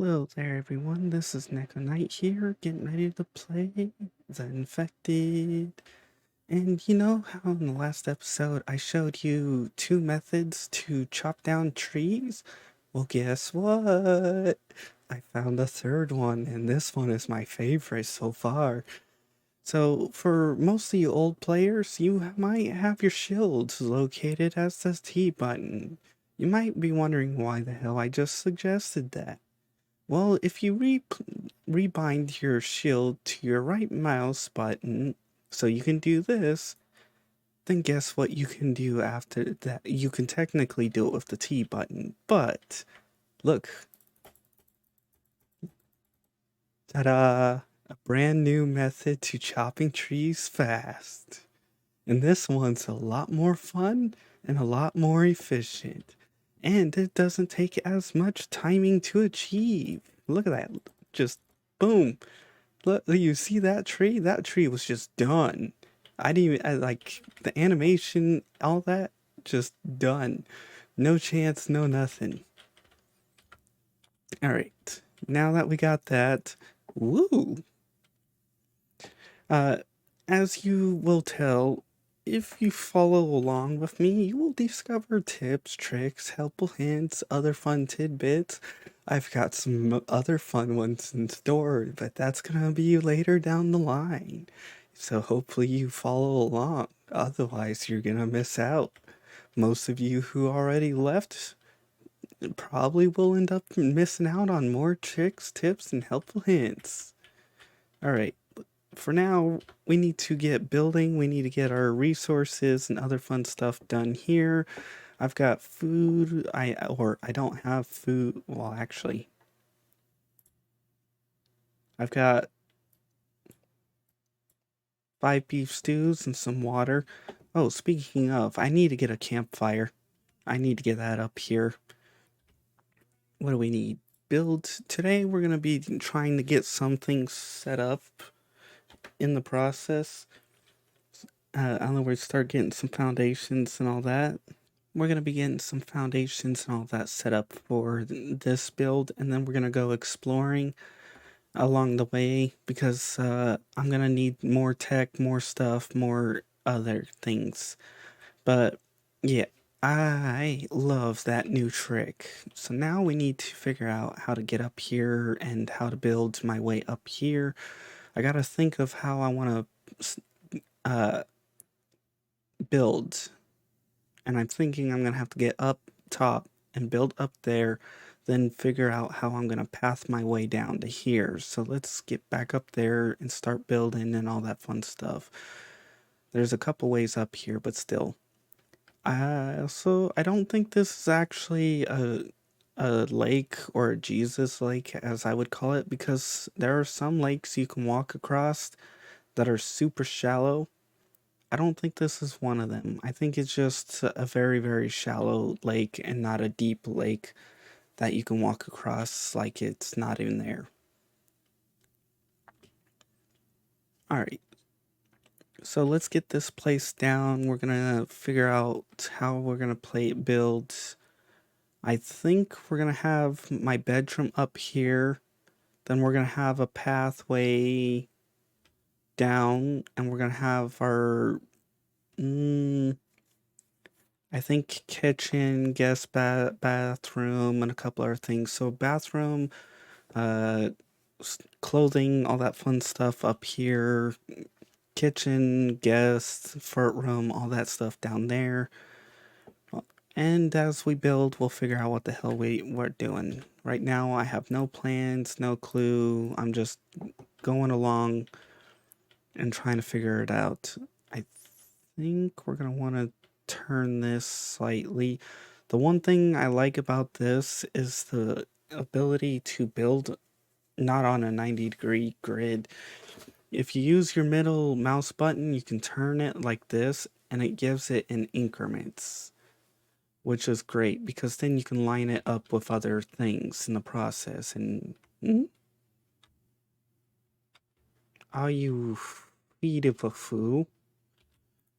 Hello there, everyone. This is Neko Knight here, getting ready to play The Infected. And you know how in the last episode I showed you two methods to chop down trees? Well, guess what? I found a third one, and this one is my favorite so far. So, for most of you old players, you might have your shields located as the T button. You might be wondering why the hell I just suggested that. Well, if you rebind your shield to your right mouse button, so you can do this, then guess what you can do after that? You can technically do it with the T button, but look, ta-da! A brand new method to chopping trees fast. And this one's a lot more fun and a lot more efficient. And it doesn't take as much timing to achieve. Look at that. Just boom. Look, you see that tree? That tree was just done. I didn't even, like, the animation, all that, just done. No chance, no nothing. Alright, now that we got that, woo! As you will tell, if you follow along with me, you will discover tips, tricks, helpful hints, other fun tidbits. I've got some other fun ones in store, but that's gonna be later down the line. So hopefully you follow along, otherwise you're gonna miss out. Most of you who already left probably will end up missing out on more tricks, tips, and helpful hints. Alright. For now, we need to get building. We need to get our resources and other fun stuff done here. I've got food. I don't have food. Well, actually, I've got 5 beef stews and some water. Oh, speaking of, I need to get a campfire. I need to get that up here. What do we need? Build. Today, we're going to be trying to get something set up in the process. In other words, start getting some foundations and all that. We're going to be getting some foundations and all that set up for this build, and then we're going to go exploring along the way because I'm going to need more tech, more stuff, more other things. But yeah, I love that new trick. So now we need to figure out how to get up here and how to build my way up here. I got to think of how I want to build, and I'm thinking I'm gonna have to get up top and build up there, then figure out how I'm gonna path my way down to here. So let's get back up there and start building and all that fun stuff. There's a couple ways up here, but still. I don't think this is actually a lake or a Jesus lake, as I would call it, because there are some lakes you can walk across that are super shallow. I don't think this is one of them. I think it's just a very, very shallow lake and not a deep lake that you can walk across like it's not even there. Alright, so let's get this place down. We're gonna figure out how we're gonna build. I think we're gonna have my bedroom up here. Then we're gonna have a pathway down, and we're gonna have our I think kitchen, guest bathroom, and a couple other things. So bathroom, uh, clothing, all that fun stuff up here. Kitchen, guest, fart room, all that stuff down there. And as we build, we'll figure out what the hell we're doing. Right now, I have no plans, no clue. I'm just going along and trying to figure it out. I think we're going to want to turn this slightly. The one thing I like about this is the ability to build not on a 90-degree grid. If you use your middle mouse button, you can turn it like this, and it gives it in increments, which is great because then you can line it up with other things in the process. And are you beautiful fool?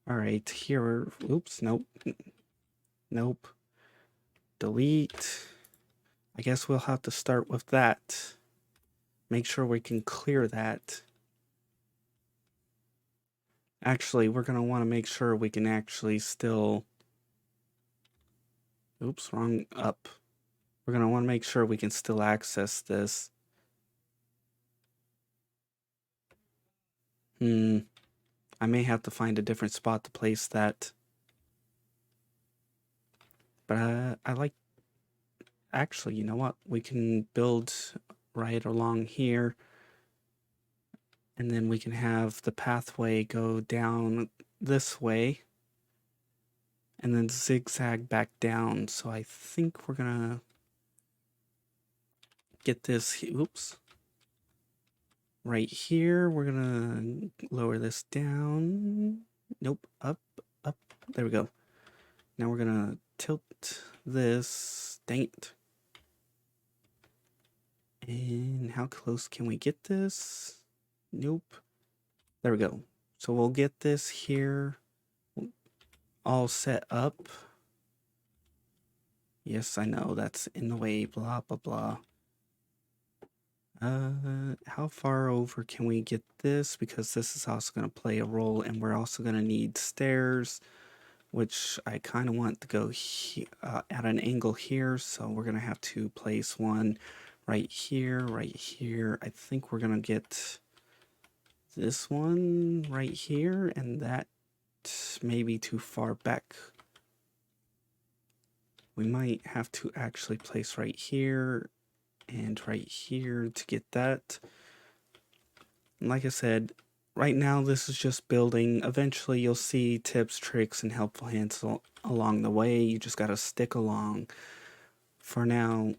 Alright, here. Oops, nope. Nope. Delete. I guess we'll have to start with that. Make sure we can clear that. Actually, we're going to want to make sure we can actually still... Oops, wrong up. We're going to want to make sure we can still access this. I may have to find a different spot to place that. But I like... Actually, you know what? We can build right along here. And then we can have the pathway go down this way. And then zigzag back down. So I think we're going to get this... Oops. Right here, we're going to lower this down. Nope. Up, up. There we go. Now we're going to tilt this. Dang it. And how close can we get this? Nope. There we go. So we'll get this here all set up. Yes, I know that's in the way, blah, blah, blah. How far over can we get this? Because this is also going to play a role, and we're also going to need stairs, which I kind of want to go at an angle here. So we're going to have to place one right here, right here. I think we're going to get this one right here, and that may be too far back. We might have to actually place right here and right here to get that. And like I said, right now this is just building. Eventually you'll see tips, tricks, and helpful hints along the way. You just gotta stick along. For now,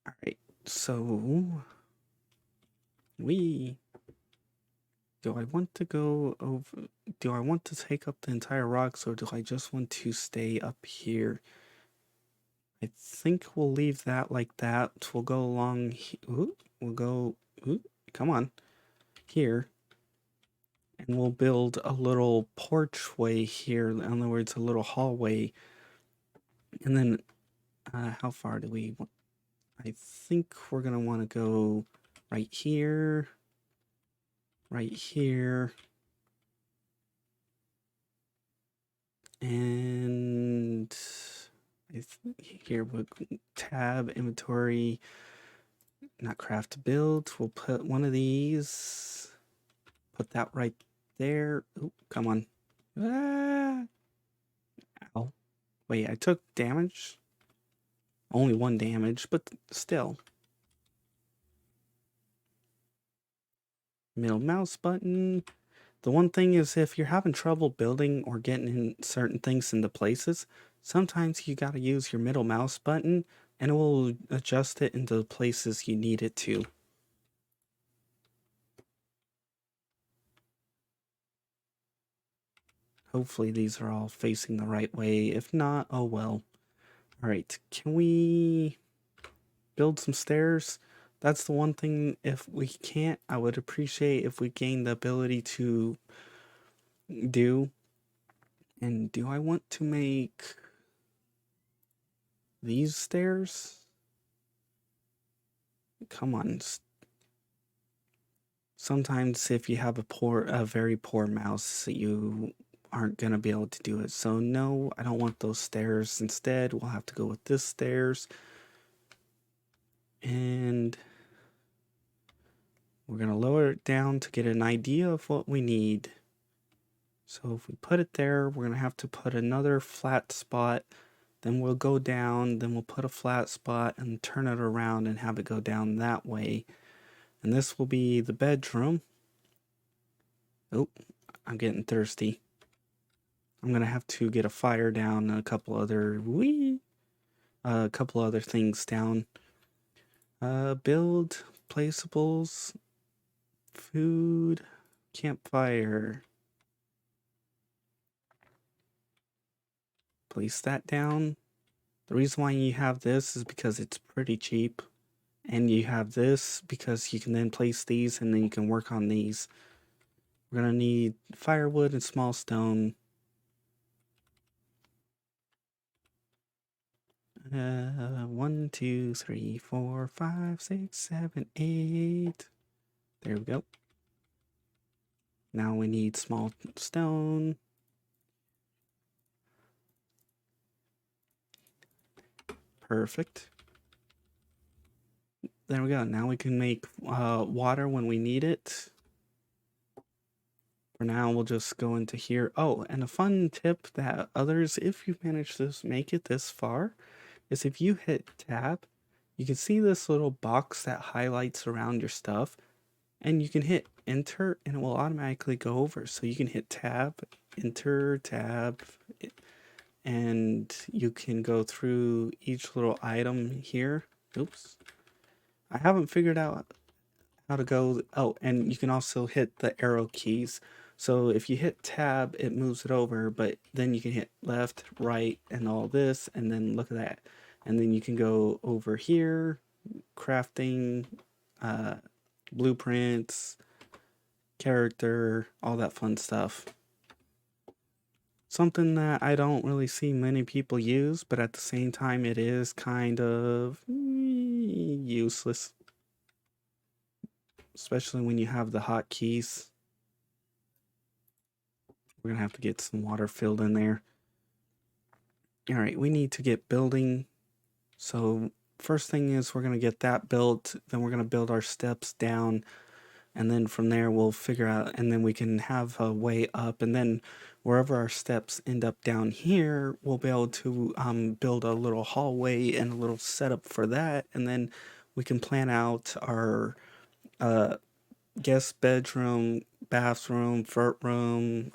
alright, so do I want to go over, do I want to take up the entire rocks, or do I just want to stay up here? I think we'll leave that like that. We'll go along, we'll go, come on, here. And we'll build a little porchway here. In other words, a little hallway. And then, how far do we want? I think we're going to want to go right here, right here. And here we'll tab inventory, not craft to build. We'll put one of these, put that right there. Oh, come on. Ah. Ow. Wait, I took damage? Only one damage, but still. Middle mouse button. The one thing is, if you're having trouble building or getting in certain things into places, sometimes you gotta use your middle mouse button and it will adjust it into the places you need it to. Hopefully these are all facing the right way. If not, oh well. Alright, can we build some stairs? That's the one thing, if we can't, I would appreciate if we gain the ability to do. And do I want to make these stairs? Come on. Sometimes if you have a very poor mouse, you aren't gonna be able to do it. So no, I don't want those stairs. Instead, we'll have to go with this stairs. And we're gonna lower it down to get an idea of what we need. So if we put it there, we're gonna have to put another flat spot. Then we'll go down, then we'll put a flat spot and turn it around and have it go down that way. And this will be the bedroom. Oh, I'm getting thirsty. I'm gonna have to get a fire down and a couple other things down. Build placeables, food, campfire. Place that down. The reason why you have this is because it's pretty cheap. And you have this because you can then place these and then you can work on these. We're gonna need firewood and small stone. 1, 2, 3, 4, 5, 6, 7, 8. There we go. Now we need small stone. Perfect. There we go. Now we can make water when we need it. For now, we'll just go into here. Oh, and a fun tip that others, if you manage to make it this far, is if you hit tab, you can see this little box that highlights around your stuff, and you can hit enter and it will automatically go over. So you can hit tab, enter, tab, and you can go through each little item here. Oops. I haven't figured out how to go. Oh, and you can also hit the arrow keys. So if you hit tab, it moves it over, but then you can hit left, right, and all this, and then look at that. And then you can go over here, crafting, uh, blueprints, character, all that fun stuff. Something that I don't really see many people use, but at the same time, it is kind of useless, especially when you have the hotkeys. We're gonna have to get some water filled in there. All right, we need to get building. So first thing is we're gonna get that built, then we're gonna build our steps down, and then from there we'll figure out, and then we can have a way up, and then wherever our steps end up down here, we'll be able to build a little hallway and a little setup for that, and then we can plan out our guest bedroom, bathroom, front room,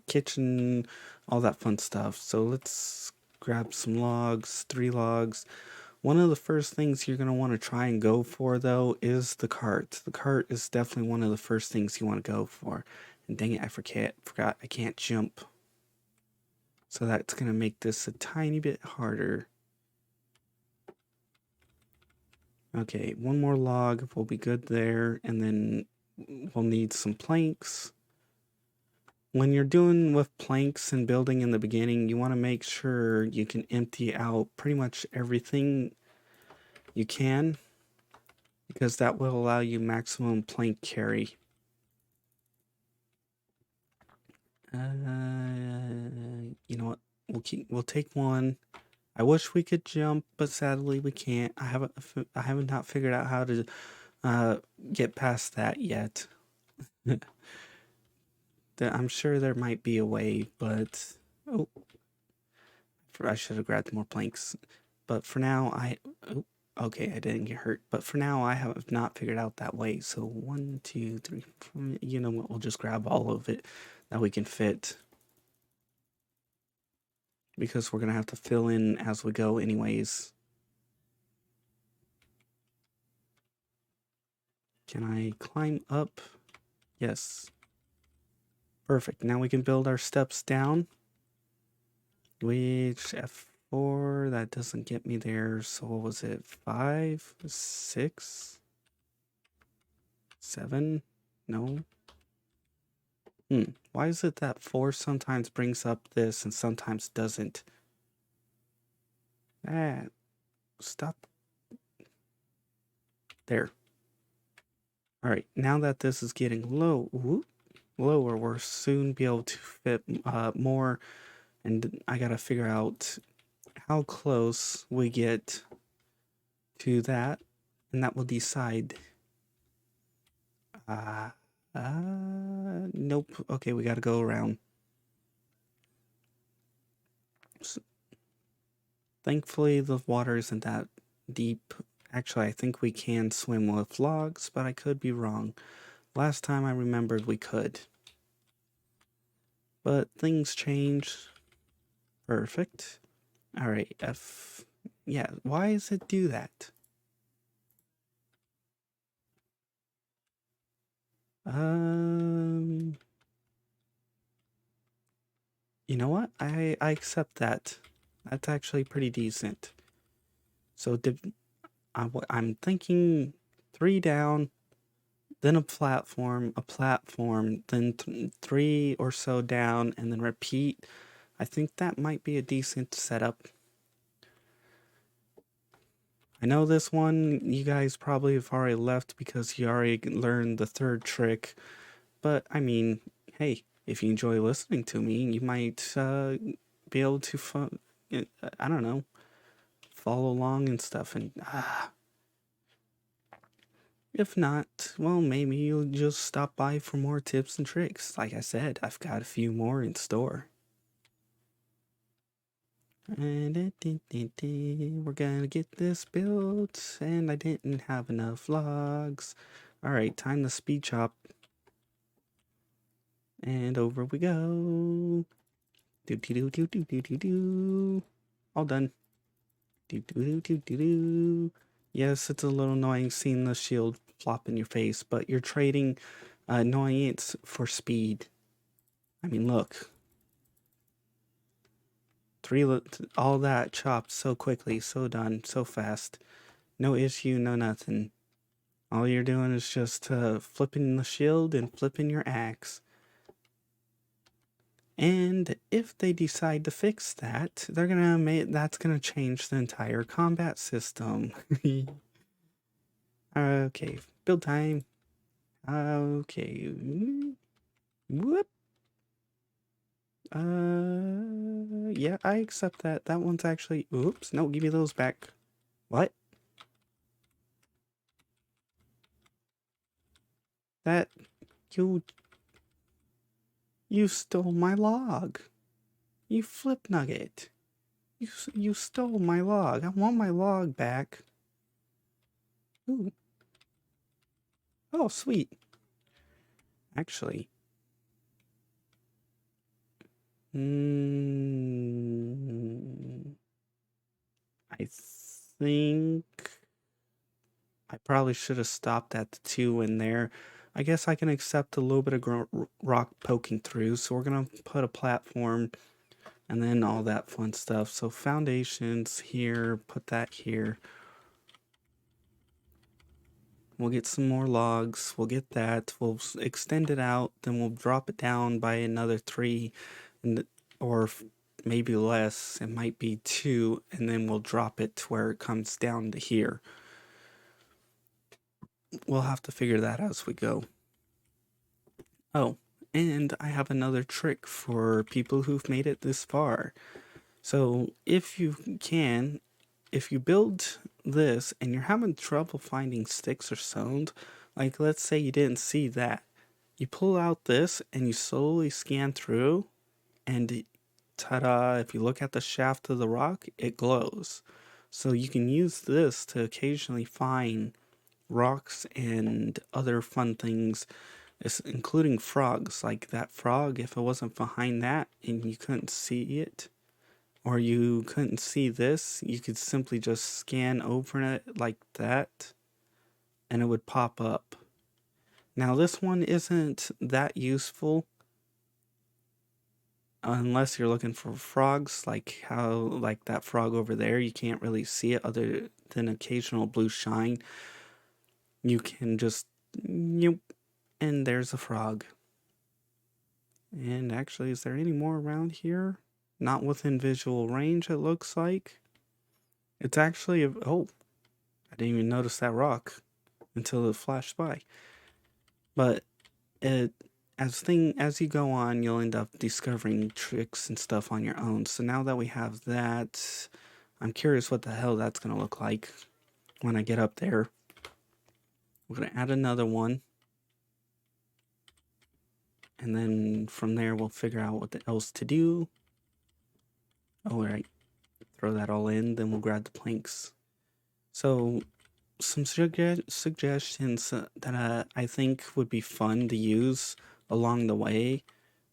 kitchen, all that fun stuff. So let's grab some logs, 3 logs. One of the first things you're going to want to try and go for, though, is the cart. The cart is definitely one of the first things you want to go for. And dang it, I forgot I can't jump. So that's going to make this a tiny bit harder. Okay, one more log will be good there, and then we'll need some planks. When you're doing with planks and building in the beginning, you want to make sure you can empty out pretty much everything you can, because that will allow you maximum plank carry. You know what? We'll take one. I wish we could jump, but sadly we can't. I haven't not figured out how to get past that yet. I'm sure there might be a way, but oh, I should have grabbed more planks. But for now, okay, I didn't get hurt. But for now, I have not figured out that way. So 1, 2, 3, 4, you know what? We'll just grab all of it that we can fit, because we're gonna have to fill in as we go, anyways. Can I climb up? Yes. Perfect. Now we can build our steps down. Which F4, that doesn't get me there. So what was it? 5, 6, 7? No. Why is it that 4 sometimes brings up this and sometimes doesn't? Ah, stop. There. All right, now that this is getting lower, we'll soon be able to fit more, and I gotta figure out how close we get to that, and that will decide. Nope. Okay, we gotta go around. So, thankfully, the water isn't that deep. Actually, I think we can swim with logs, but I could be wrong. Last time I remembered we could. But things change. Perfect. All right, F. Yeah, why does it do that? You know what? I accept that. That's actually pretty decent. So I'm thinking 3 down, then a platform, then 3 or so down, and then repeat. I think that might be a decent setup. I know this one you guys probably have already left because you already learned the third trick, but I mean, hey, if you enjoy listening to me, you might be able to, I don't know, follow along and stuff. And if not, well, maybe you'll just stop by for more tips and tricks. Like I said, I've got a few more in store. And we're gonna get this built, and I didn't have enough logs. Alright, time to speed chop. And over we go. Do do do do do do do do. All done. Do do do do do do. Yes, it's a little annoying seeing the shield flop in your face, but you're trading annoyance for speed. I mean, look. All that chopped so quickly, so done, so fast. No issue, no nothing. All you're doing is just flipping the shield and flipping your axe. And if they decide to fix that, they're gonna make that's gonna change the entire combat system. Okay, build time. Okay, whoop. Yeah, I accept that. That one's actually. Oops, no, give me those back. What? That you you stole my log. You flip nugget. You stole my log. I want my log back. Ooh. Oh, sweet. Actually. I think I probably should have stopped at the 2 in there. I guess I can accept a little bit of rock poking through, so we're gonna put a platform and then all that fun stuff. So foundations here, put that here. We'll get some more logs. We'll get that. We'll extend it out. Then we'll drop it down by another 3, and or maybe less. It might be 2, and then we'll drop it to where it comes down to here. We'll have to figure that out as we go. Oh, and I have another trick for people who've made it this far. So if you can, if you build this and you're having trouble finding sticks or stones, like let's say you didn't see that, you pull out this and you slowly scan through, and ta-da, if you look at the shaft of the rock, it glows. So you can use this to occasionally find rocks and other fun things, including frogs. Like that frog, if it wasn't behind that and you couldn't see it, or you couldn't see this, you could simply just scan over it like that and it would pop up. Now this one isn't that useful unless you're looking for frogs, like how, like that frog over there, you can't really see it other than occasional blue shine. You can just, nope, and there's a frog. And actually, is there any more around here? Not within visual range, it looks like. It's actually, oh, I didn't even notice that rock until it flashed by. But it, as you go on, you'll end up discovering tricks and stuff on your own. So now that we have that, I'm curious what the hell that's going to look like when I get up there. We're going to add another one. And then from there, we'll figure out what else to do. Oh, right. Throw that all in, then we'll grab the planks. So some suggestions that I think would be fun to use along the way,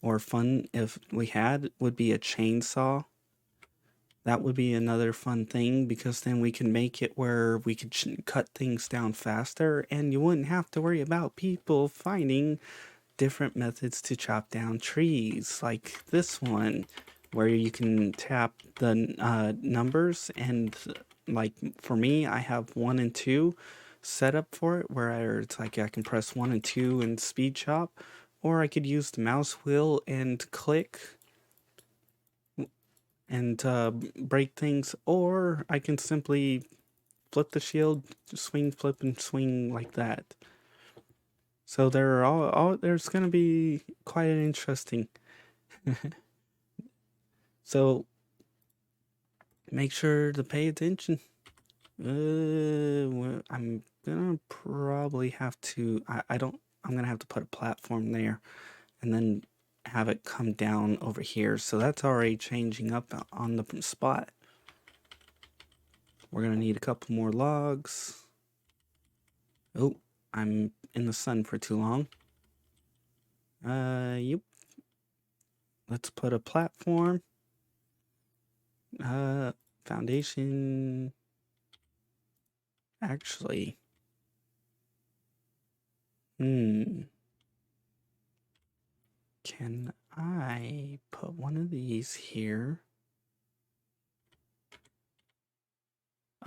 or fun if we had, would be a chainsaw. That would be another fun thing, because then we can make it where we could cut things down faster, and you wouldn't have to worry about people finding different methods to chop down trees, like this one, where you can tap the numbers, and like for me, I have 1 and 2 set up for it, where it's like I can press 1 and 2 and speed chop, or I could use the mouse wheel and click and break things, or I can simply flip the shield, swing, flip, and swing like that. So there are all there's gonna be quite an interesting. So make sure to pay attention. I'm gonna probably have to. I don't. I'm gonna have to put a platform there, and then have it come down over here. So that's already changing up on the spot. We're gonna need a couple more logs. Oh, I'm in the sun for too long. Yep. Let's put a platform. Foundation. Actually, can I put one of these here?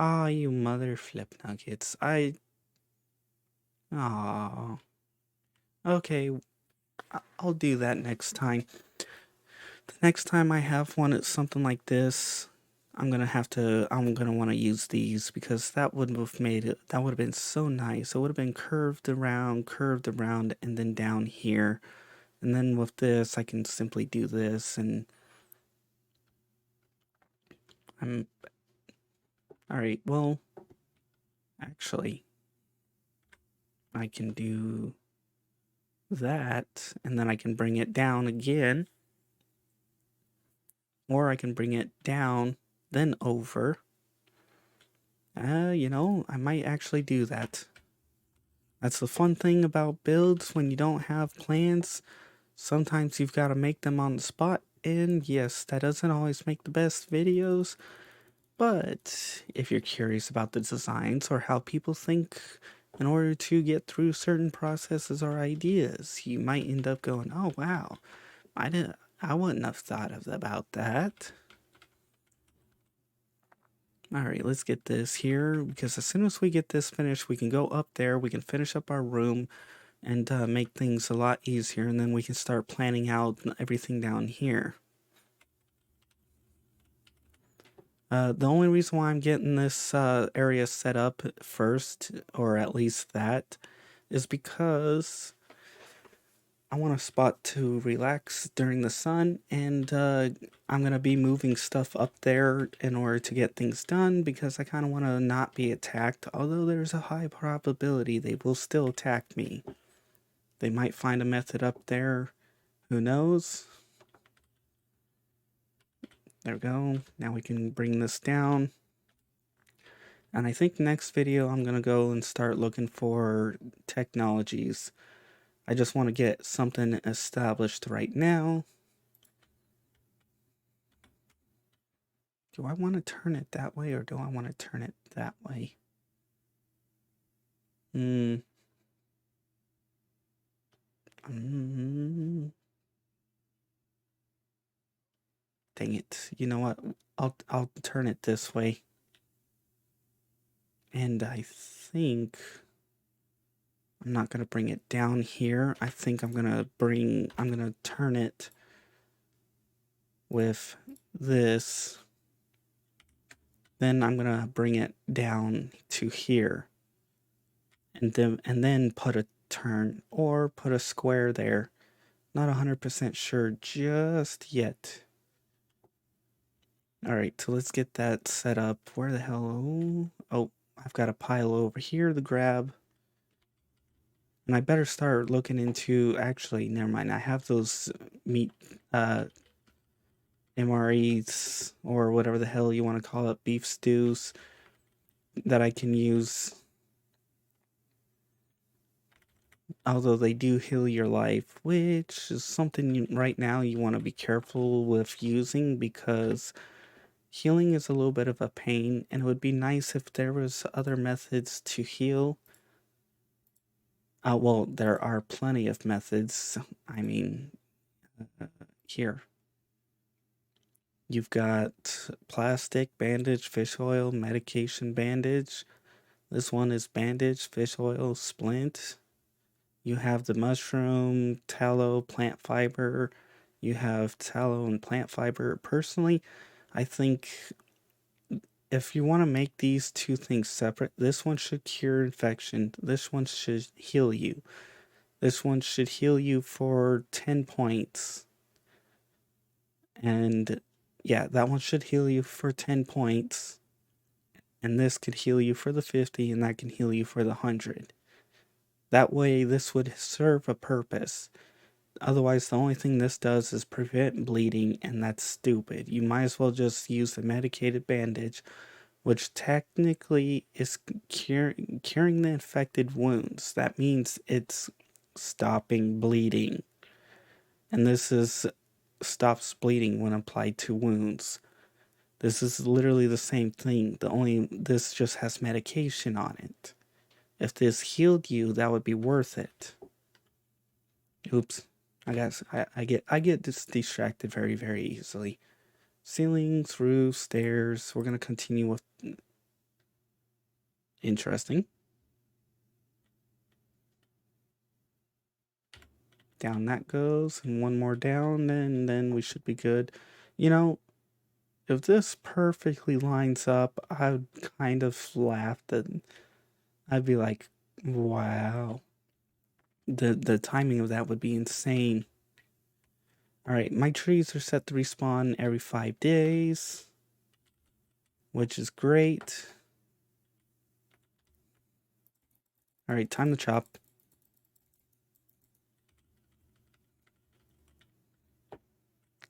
Ah, you mother flip nuggets. Aw. Okay, I'll do that next time. The next time I have one, it's something like this. I'm gonna want to use these because that would have made it, that would have been so nice. It would have been curved around, and then down here. And then with this, I can simply do this, and I'm, alright, well, actually, I can do that, and then I can bring it down again. Or I can bring it down, then over. I might actually do that. That's the fun thing about builds when you don't have plans. Sometimes you've got to make them on the spot. And yes, that doesn't always make the best videos. But if you're curious about the designs or how people think in order to get through certain processes or ideas, you might end up going, oh wow, I wouldn't have thought of about that. Alright, let's get this here, because as soon as we get this finished, we can go up there, we can finish up our room, and make things a lot easier, and then we can start planning out everything down here. The only reason why I'm getting this area set up first, or at least that, is because I want a spot to relax during the sun, and I'm going to be moving stuff up there in order to get things done because I kind of want to not be attacked, although there's a high probability they will still attack me. They might find a method up there, who knows? There we go. Now we can bring this down. And I think next video I'm going to go and start looking for technologies. I just want to get something established right now. Do I want to turn it that way or do I want to turn it that way? Dang it. You know what? I'll turn it this way. And I think I'm not going to bring it down here. I think I'm going to turn it with this. Then I'm going to bring it down to here. And then put a turn or put a square there. Not 100% sure just yet. Alright, so let's get that set up. Where the hell? Oh, I've got a pile over here to grab. And I better start looking into, actually, never mind. I have those meat MREs or whatever the hell you want to call it, beef stews that I can use. Although they do heal your life, which is something right now you want to be careful with using because healing is a little bit of a pain, and it would be nice if there was other methods to heal. Well, there are plenty of methods. I mean, here. You've got plastic, bandage, fish oil, medication, bandage. This one is bandage, fish oil, splint. You have the mushroom, tallow, plant fiber. You have tallow and plant fiber. Personally, I think if you want to make these two things separate, this one should cure infection. This one should heal you. This one should heal you for 10 points. And yeah, that one should heal you for 10 points. And this could heal you for the 50, and that can heal you for the 100. That way, this would serve a purpose. Otherwise, the only thing this does is prevent bleeding, and that's stupid. You might as well just use the medicated bandage, which technically is curing the infected wounds. That means it's stopping bleeding. And this is stops bleeding when applied to wounds. This is literally the same thing. This just has medication on it. If this healed you, that would be worth it. Oops. I get distracted very, very easily. Ceilings, roofs, stairs. We're gonna continue with interesting. Down that goes, and one more down, and then we should be good. You know, if this perfectly lines up, I would kind of laugh. I'd be like, wow. The timing of that would be insane. Alright, my trees are set to respawn every 5 days, which is great. Alright, time to chop.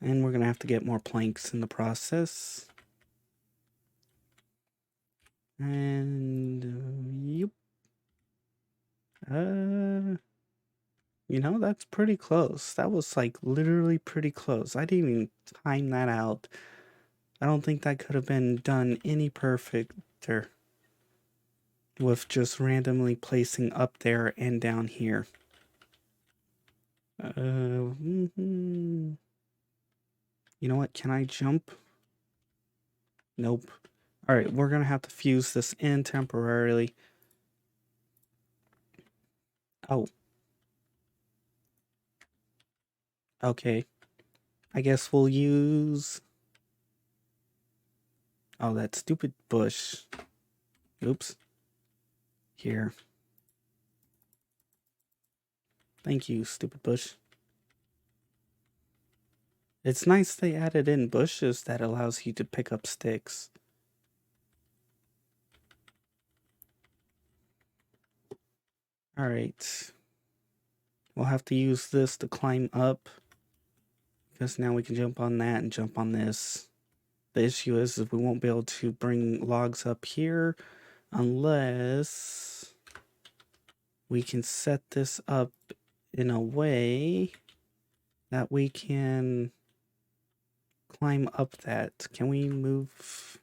And we're gonna have to get more planks in the process. And, yep. You know, that's pretty close. That was like literally pretty close. I didn't even time that out. I don't think that could have been done any perfecter with just randomly placing up there and down here. You know what? Can I jump? Nope. Alright, we're gonna have to fuse this in temporarily. Oh. Okay. I guess we'll use... Oh, that stupid bush. Oops. Here. Thank you, stupid bush. It's nice they added in bushes that allows you to pick up sticks. Alright. We'll have to use this to climb up, because now we can jump on that and jump on this. The issue is we won't be able to bring logs up here unless we can set this up in a way that we can climb up that. Can we move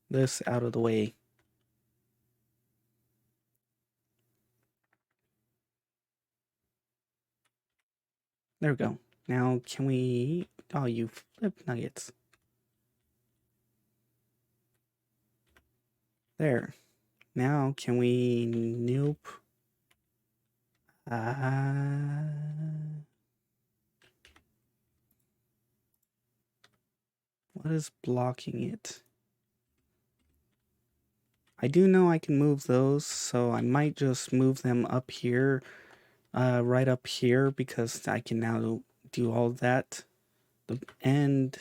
this out of the way? There we go. Now can we... Oh, you flip nuggets. There. Now can we... Nope. What is blocking it? I do know I can move those, so I might just move them up here, right up here, because I can now do all that. And,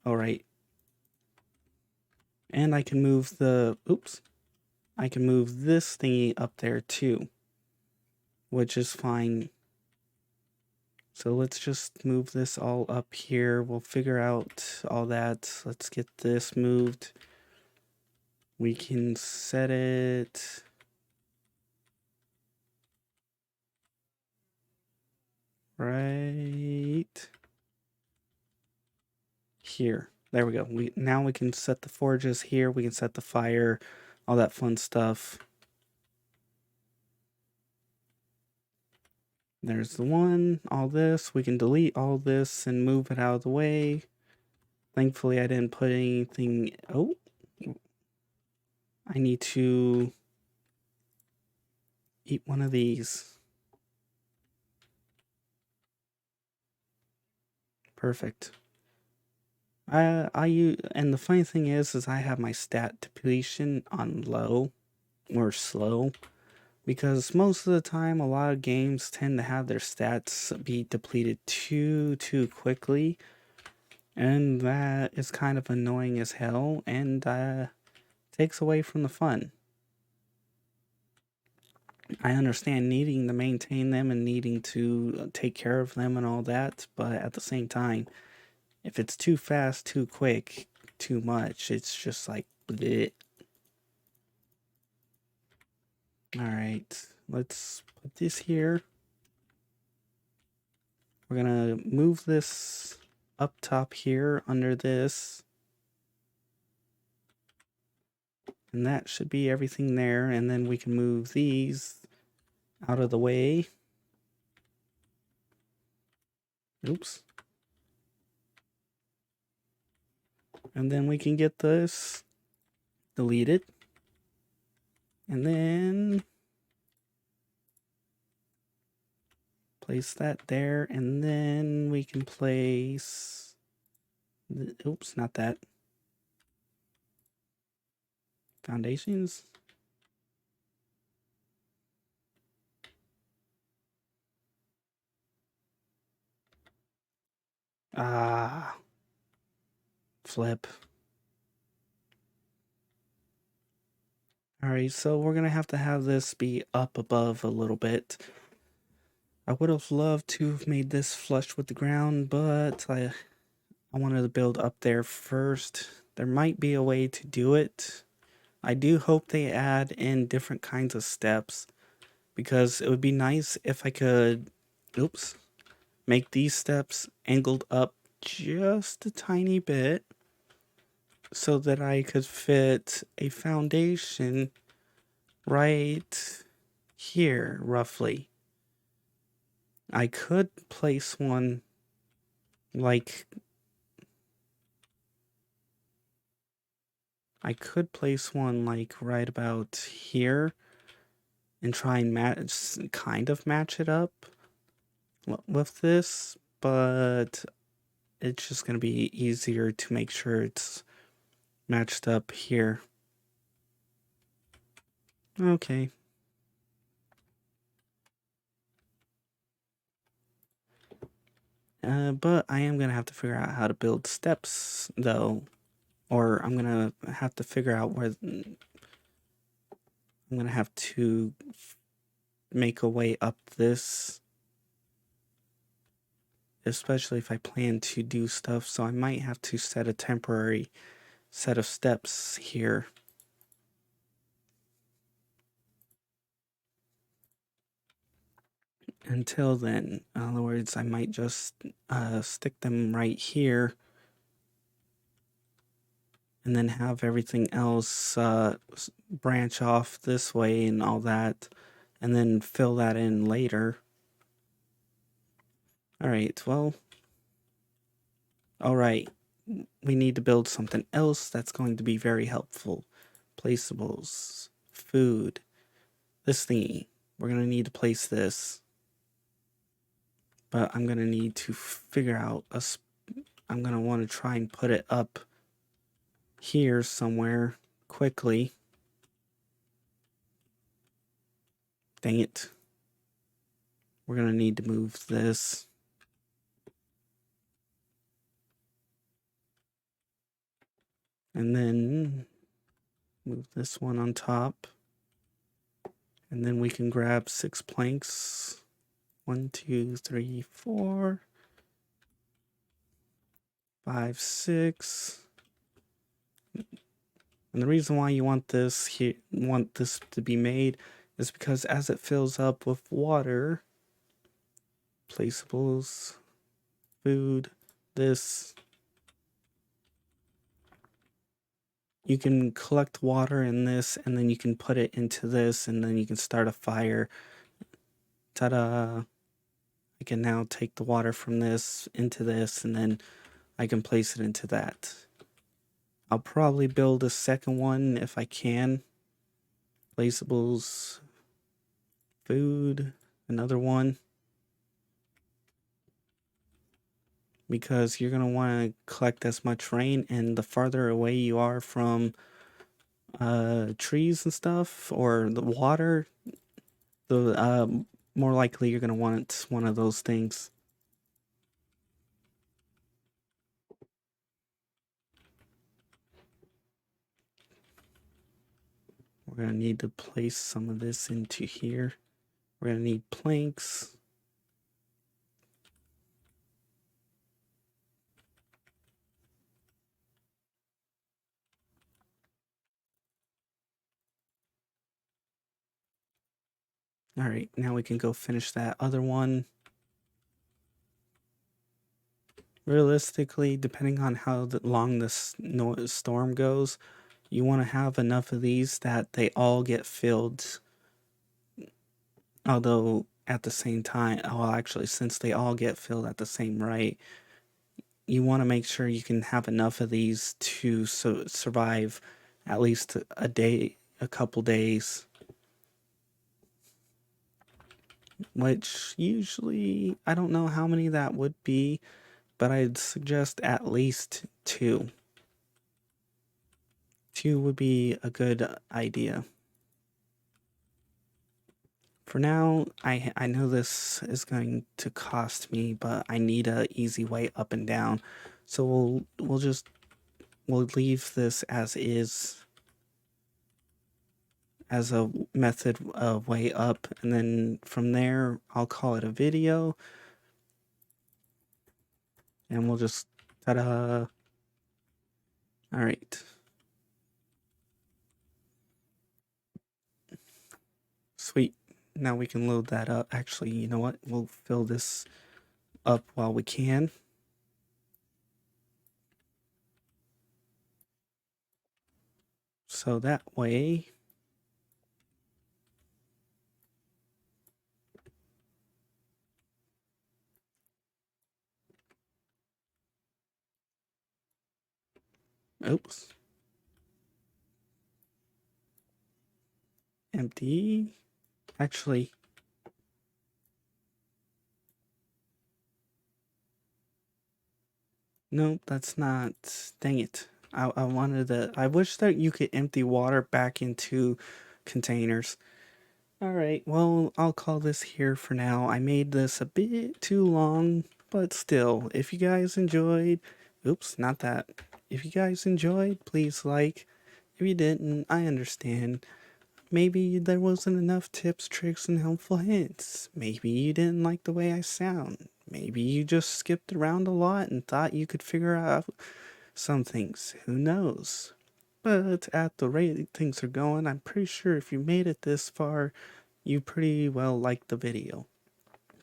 alright. And I can move the, oops. I can move this thingy up there too, which is fine. So let's just move this all up here. We'll figure out all that. Let's get this moved. We can set it right here. There we go. Now we can set the forges here. We can set the fire, all that fun stuff. There's the one, all this. We can delete all this and move it out of the way. Thankfully, I didn't put anything. Oh, I need to eat one of these. Perfect. and the funny thing is I have my stat depletion on low or slow, because most of the time a lot of games tend to have their stats be depleted too quickly, and that is kind of annoying as hell, and takes away from the fun. I understand needing to maintain them and needing to take care of them and all that, but at the same time, if it's too fast, too quick, too much, it's just like bleh. Alright, let's put this here. We're gonna move this up top here under this. And that should be everything there. And then we can move these out of the way. Oops. And then we can get this deleted. And then place that there. And then we can place... oops, not that. Foundations. Ah. Flip. Alright, so we're going to have this be up above a little bit. I would have loved to have made this flush with the ground, but I wanted to build up there first. There might be a way to do it. I do hope they add in different kinds of steps, because it would be nice if I could, oops, make these steps angled up just a tiny bit so that I could fit a foundation right here, roughly. I could place one like right about here and try and kind of match it up with this, but it's just going to be easier to make sure it's matched up here. Okay. But I am going to have to figure out how to build steps, though. Or I'm going to have to figure out where... I'm going to have to make a way up this, especially if I plan to do stuff. So I might have to set a temporary set of steps here. Until then, in other words, I might just stick them right here and then have everything else branch off this way and all that, and then fill that in later. Alright, well, alright, we need to build something else that's going to be very helpful. Placeables, food, this thingy. We're going to need to place this, but I'm going to need to figure out I'm going to want to try and put it up here somewhere quickly. Dang it. We're going to need to move this. And then move this one on top. And then we can grab 6 planks. 1, 2, 3, 4, 5, 6. And the reason why you want this to be made is because as it fills up with water, placeables, food, this, you can collect water in this and then you can put it into this and then you can start a fire. Ta-da! I can now take the water from this into this and then I can place it into that. I'll probably build a second one if I can. Placeables, food, another one. because you're going to want to collect as much rain, and the farther away you are from trees and stuff or the water, the more likely you're going to want one of those things. We're going to need to place some of this into here. We're going to need planks. All right, now we can go finish that other one. Realistically, depending on how long this storm goes, you want to have enough of these that they all get filled. Although at the same time, well, actually, since they all get filled at the same rate, you want to make sure you can have enough of these to survive at least a day, a couple days. Which usually, I don't know how many that would be, but I'd suggest at least 2. 2 would be a good idea. For now, I know this is going to cost me, but I need a easy way up and down. So we'll leave this as is, as a method of way up, and then from there I'll call it a video, and we'll just ta-da. All right. Sweet. Now we can load that up. Actually, you know what? We'll fill this up while we can. So that way, oops, empty. Actually, nope, that's not. Dang it. I wanted to. I wish that you could empty water back into containers. Alright, well, I'll call this here for now. I made this a bit too long, but still, if you guys enjoyed. Oops, not that. If you guys enjoyed, please like. If you didn't, I understand. Maybe there wasn't enough tips, tricks, and helpful hints. Maybe you didn't like the way I sound. Maybe you just skipped around a lot and thought you could figure out some things. Who knows? But at the rate things are going, I'm pretty sure if you made it this far, you pretty well liked the video.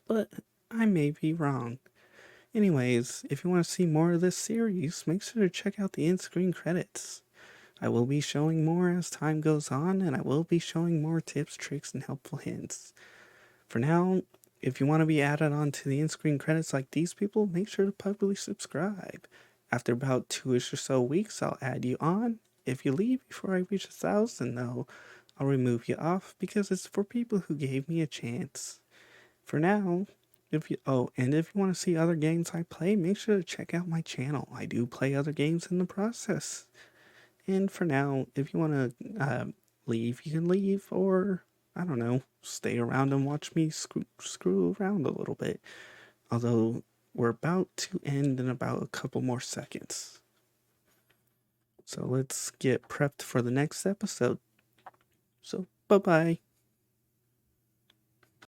But I may be wrong. Anyways, if you want to see more of this series, make sure to check out the in-screen credits. I will be showing more as time goes on, and I will be showing more tips, tricks, and helpful hints. For now, if you want to be added on to the in-screen credits like these people, make sure to publicly subscribe. After about 2ish or so weeks, I'll add you on. If you leave before I reach 1,000, though, I'll remove you off because it's for people who gave me a chance. For now, if you want to see other games I play, make sure to check out my channel. I do play other games in the process. And for now, if you want to leave, you can leave, or I don't know, stay around and watch me screw around a little bit. Although we're about to end in about a couple more seconds. So let's get prepped for the next episode. So bye bye.